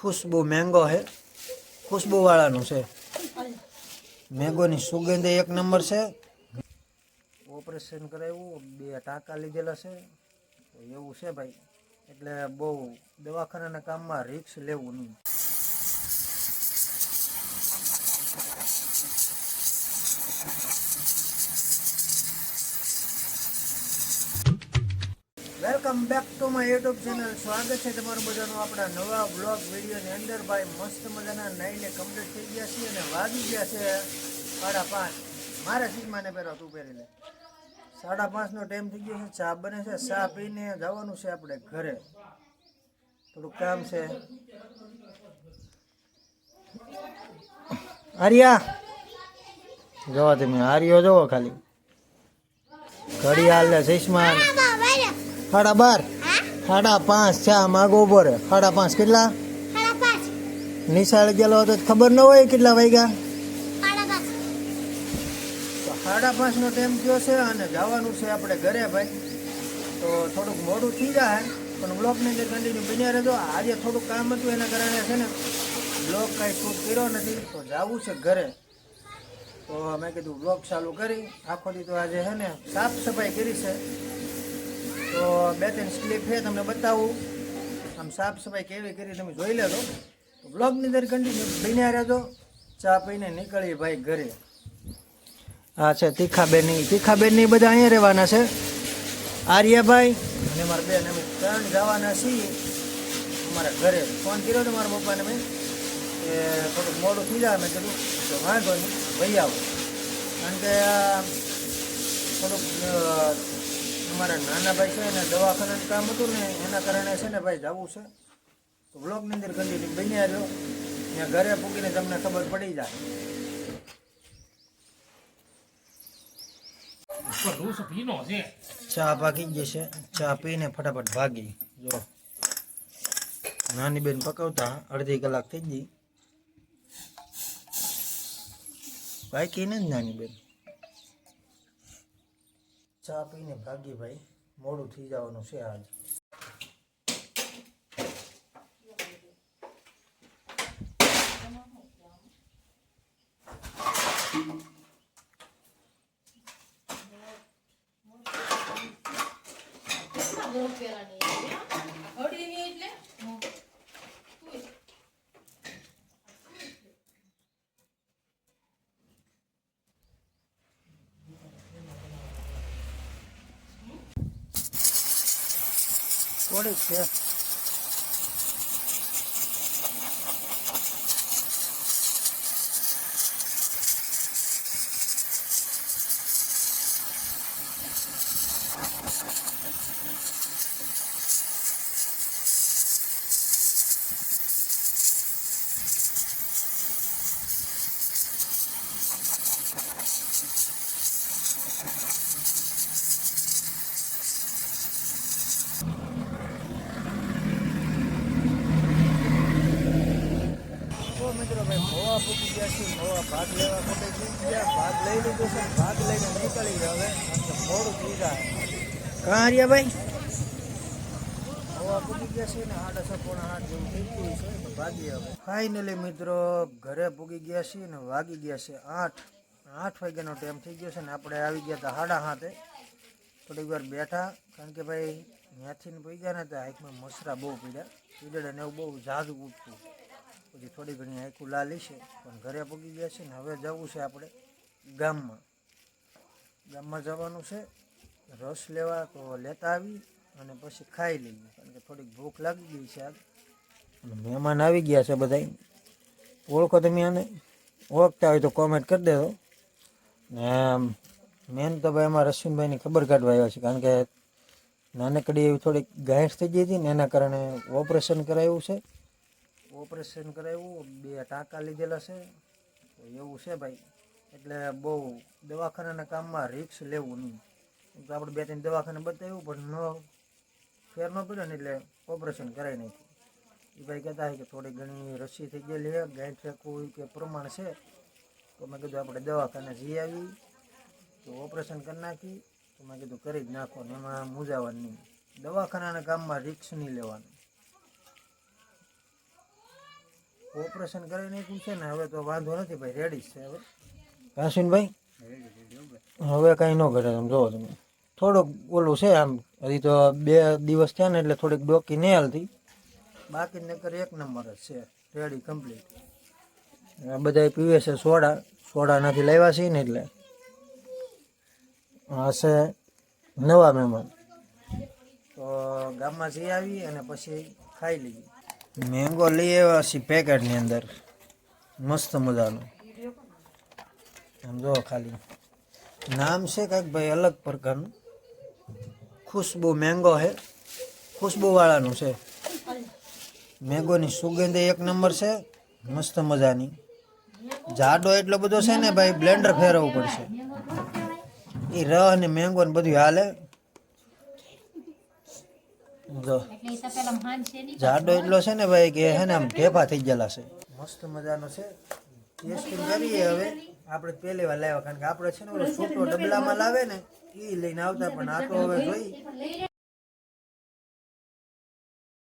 खुशबू mango है, खुशबू वाला है। मैंगो नी सुगंध एक नंबर से। ऑपरेशन कराव्યું, 2 टाँका લીધેલા છે, તો એવું છે ભાઈ, એટલે બહુ દવાખાનાના કામમાં રિસ્ક લેવું નહીં। Welcome back to my YouTube channel. સ્વાગત છે તમારું બધાનું આપણા નવા બ્લોગ વિડીયોની અંદર। ભાઈ મસ્ત મજાના નાઈને કમ્પ્લીટ થઈ ગયા છે અને વાગી ગયા છે 5:30। મારે સીમાને પહેરો, તું પહેરી લે। 5:30નો ટાઈમ થઈ ગયો છે, ચા બને છે, ચા પીને જવાનું છે આપણે ઘરે, થોડુંક કામ છે। આર્યા જોવા, તમે આર્યો જોવો ખાલી, ઘડિયાળ ચશ્મા। 12:30 5:30 ચા માગો ઉપર 5:30 કેટલા? 5:30 નિશાળ ગયેલો હતો ખબર ન હોય કેટલા વાગ્યા? 5:30નો ટાઈમ થયો છે અને જવાનું છે આપણે ઘરે ભાઈ। તો થોડુંક મોડું થઈ જાય પણ બ્લોગની અંદર કન્ટિન્યુ બન્યા રહેજો। આજે થોડુંક કામ હતું એના કારણે છે ને બ્લોગ કાંઈ શૂટ કર્યો નથી, તો જવું છે ઘરે। તો મેં કીધું બ્લોગ ચાલુ કરી, આખો દી તો આજે છે ને સાફ સફાઈ કરી છે, તો 2-3 ક્લિપ છે તમને બતાવું આમ સાફ સફાઈ કેવી કરી તમે જોઈ લેજો। તો બ્લોગની અંદર કન્ટિન્યુ બન્યા રહેજો। ચા પીને નીકળી ભાઈ ઘરે। હા છે તીખાબેન બધા અહીંયા રહેવાના છે, આર્યાભાઈ અને મારા બેન, અમે 3 જવાના છીએ અમારા ઘરે। ફોન કર્યો તો મારા પપ્પાને મેં કે થોડુંક મોડું થઈ જાય, મેં કીધું તો વાંધો નહીં ભાઈ આવો, કારણ કે થોડુંક અમારા નાના ભાઈ છે ને દવાખાનાનું કામ હતું ને એના કારણે છે ને ભાઈ જવું છે। તો બ્લોગની અંદર કન્ટિન્યુ બન્યા રહ્યો, ત્યાં ઘરે પૂગીને તમને ખબર પડી જાય। ચા પાકી જશે, ચા પીને ફટાફટ ભાગી। જો નાની બેન પકવતા અડધી કલાક થઈ ગઈ, પાકી ને જ નાની બેન। ચા પીને ભાગી ભાઈ, મોડું થઈ જવાનું છે આજ। થોડીક છે મિત્રો ભાઈ મોવા પૂકી ગયા છે, મોવા ભાગ લેવા માટે ગયા, ભાગ લઈ લીધો છે, ભાગ લઈને નીકળી ગયા હવે, મોડું થઈ જાય। કાં હાર્યા ભાઈ મોવા પૂકી ગયા છે ને 8:30 જેવું થઈ ગયું છે, તો ભાગીએ હવે। ફાઇનલી મિત્રો ઘરે પૂગી ગયા છીએ ને વાગી ગયા છે 8 વાગ્યાનો ટાઈમ થઈ ગયો છે ને આપણે આવી ગયા હતા 7:30। થોડીક વાર બેઠા, કારણ કે ભાઈ ત્યાંથી પૂગ્યા ને તો આંખમાં મસરા બહુ પીડ્યા, પીડે ને એવું બહુ ઝાઝું ઉઠતું, પછી થોડી ઘણી આંખું લાલી છે, પણ ઘરે પૂગી ગયા છે ને હવે જવું છે આપણે ગામમાં જવાનું છે રસ લેવા। તો લેતા આવી અને પછી ખાઈ લઈએ, કારણ કે થોડીક ભૂખ લાગી ગઈ છે આજ। અને મહેમાન આવી ગયા છે બધા, ઓળખો તમે આને? ઓળખતા હોય તો કોમેન્ટ કરી દેજો। ને મેન તો ભાઈ અમારા રશ્મિનભાઈની ખબર કાઢવા આવ્યા છે, કારણ કે નાનકડી એવી થોડીક ગાંઠ થઈ ગઈ હતી ને એના કારણે ઓપરેશન કરાવ્યું છે। 2 ટાંકા લીધેલા છે, તો એવું છે ભાઈ, એટલે બહુ દવાખાનાના કામમાં રિસ્ક લેવું નહીં। તો આપણે 2-3 દવાખાને બતાવ્યું પણ ફેર ન પડ્યો ને એટલે ઓપરેશન કરાવી નાખ્યું। એ ભાઈ કહેતા હોય કે થોડી ઘણી રસી થઈ ગયેલી છે, ગાંઠ કોઈ કે પ્રમાણ છે, તો મેં કીધું આપણે દવાખાને જઈ આવી તો ઓપરેશન કરી નાખી। તો મેં કીધું કરી જ નાખો ને એમાં મૂંઝાવાનું નહીં, દવાખાનાના કામમાં રિસ્ક નહીં લેવાનું। ઓપરેશન કરી નાખ્યું છે ને હવે તો વાંધો નથી ભાઈ, રેડી જ છે હવે. કાશીનભાઈ હવે કાંઈ ન ઘટે, તમે જોવો તમે. થોડુંક ઓલું છે આમ, હજી તો 2 દિવસ થયા ને એટલે થોડીક ડોકી નહીં હાલતી, બાકી નકર 1 નંબર જ છે, રેડી કમ્પ્લીટ. બધા પીવે છે સોડા નથી લાવ્યા છે ને એટલે. આ છે નવા મહેમાન, તો ગામમાં જઈ આવી અને પછી ખાઈ લઈએ. મેંગો લઈ આવ્યા છીએ પેકેટની અંદર, મસ્ત મજાનો. આમ જો ખાલી નામ છે કાંઈક ભાઈ અલગ પ્રકારનું, ખુશ્બુ મેંગો છે, ખુશ્બુવાળાનું છે. મેંગોની સુગંધ 1 નંબર છે, મસ્ત મજાની. જાડો એટલો બધો છે ને ભાઈ, બ્લેન્ડર ફેરવવું પડશે. એ રહ અને મેંગો ને બધું હાલે. જો જાડો એટલો છે ને ભાઈ કે હે ને આમ ઢેફા થઈ ગયેલા છે. મસ્ત મજાનો છે, ટેસ્ટિંગ કરીએ હવે. આપણે પહેલી વાર લાવ્યા, કારણ કે આપણે છે ને ઓલો છૂટો ડબલામાં લાવે ને એ લઈને આવતા, પણ આ તો હવે જોઈ